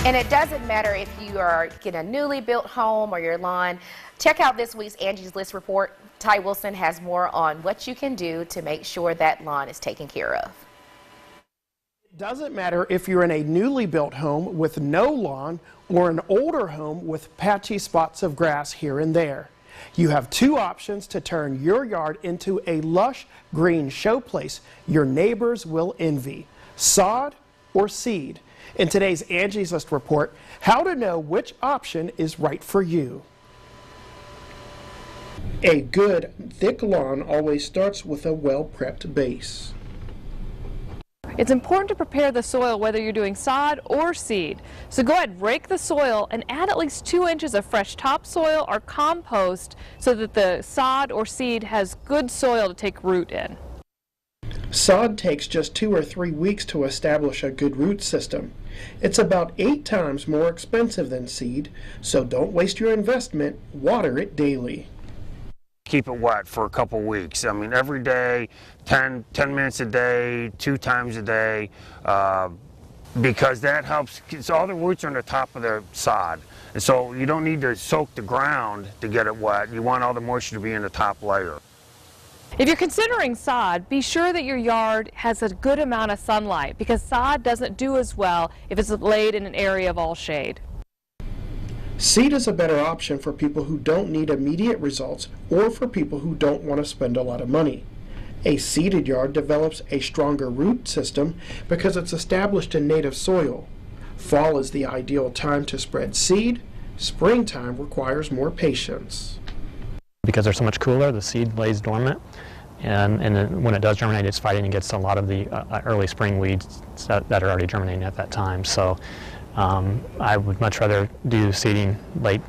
And it doesn't matter if you are in a newly built home or your lawn. Check out this week's Angie's List report. Ty Wilson has more on what you can do to make sure that lawn is taken care of. It doesn't matter if you're in a newly built home with no lawn or an older home with patchy spots of grass here and there. You have two options to turn your yard into a lush green showplace your neighbors will envy: sod or seed. In today's Angie's List report, how to know which option is right for you. A good, thick lawn always starts with a well-prepped base. It's important to prepare the soil whether you're doing sod or seed. So go ahead, rake the soil and add at least 2 inches of fresh topsoil or compost so that the sod or seed has good soil to take root in. Sod takes just 2 or 3 weeks to establish a good root system. It's about 8 times more expensive than seed, so don't waste your investment. Water it daily. Keep it wet for a couple weeks. I mean, every day, 10 minutes a day, 2 times a day, because that helps. So all the roots are on the top of the sod, and so you don't need to soak the ground to get it wet. You want all the moisture to be in the top layer. If you're considering sod, be sure that your yard has a good amount of sunlight, because sod doesn't do as well if it's laid in an area of all shade. Seed is a better option for people who don't need immediate results or for people who don't want to spend a lot of money. A seeded yard develops a stronger root system because it's established in native soil. Fall is the ideal time to spread seed. Springtime requires more patience. Because they're so much cooler, the seed lays dormant, and then when it does germinate, it's fighting against a lot of the early spring weeds that are already germinating at that time. So I would much rather do seeding late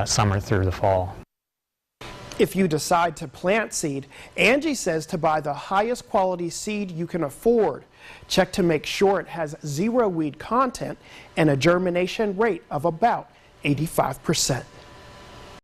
summer through the fall. If you decide to plant seed, Angie says to buy the highest quality seed you can afford. Check to make sure it has 0 weed content and a germination rate of about 85%.